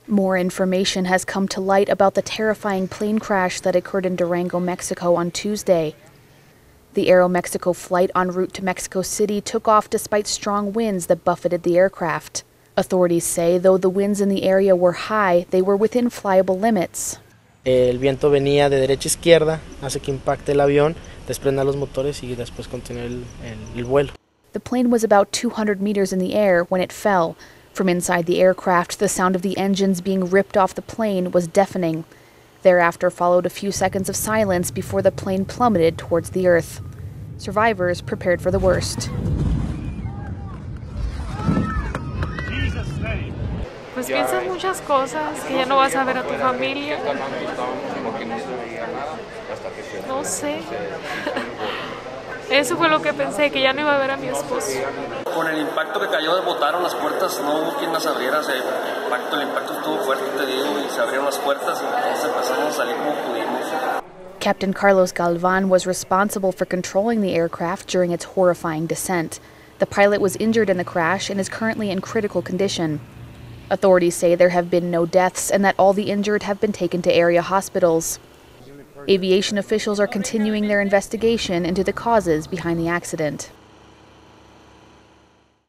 More information has come to light about the terrifying plane crash that occurred in Durango, Mexico on Tuesday. The Aeromexico flight en route to Mexico City took off despite strong winds that buffeted the aircraft. Authorities say though the winds in the area were high, they were within flyable limits. El viento venía de derecha a izquierda, hace que impacte el avión, desprenda los motores y después continúe el vuelo. The plane was about 200 meters in the air when it fell. From inside the aircraft, the sound of the engines being ripped off the plane was deafening. Thereafter followed a few seconds of silence before the plane plummeted towards the earth. Survivors prepared for the worst. Pues piensas muchas cosas, que ya no vas a ver a tu familia. No sé. Eso fue lo que pensé, que ya no iba a ver a mi esposo. Con el impacto que cayó, botaron las puertas, no hubo quien las abriera. El impacto estuvo fuerte, te digo, y se abrieron las puertas y entonces empezamos a salir como pudimos. Captain Carlos Galvan was responsible for controlling the aircraft during its horrifying descent. The pilot was injured in the crash and is currently in critical condition. Authorities say there have been no deaths and that all the injured have been taken to area hospitals. Aviation officials are continuing their investigation into the causes behind the accident.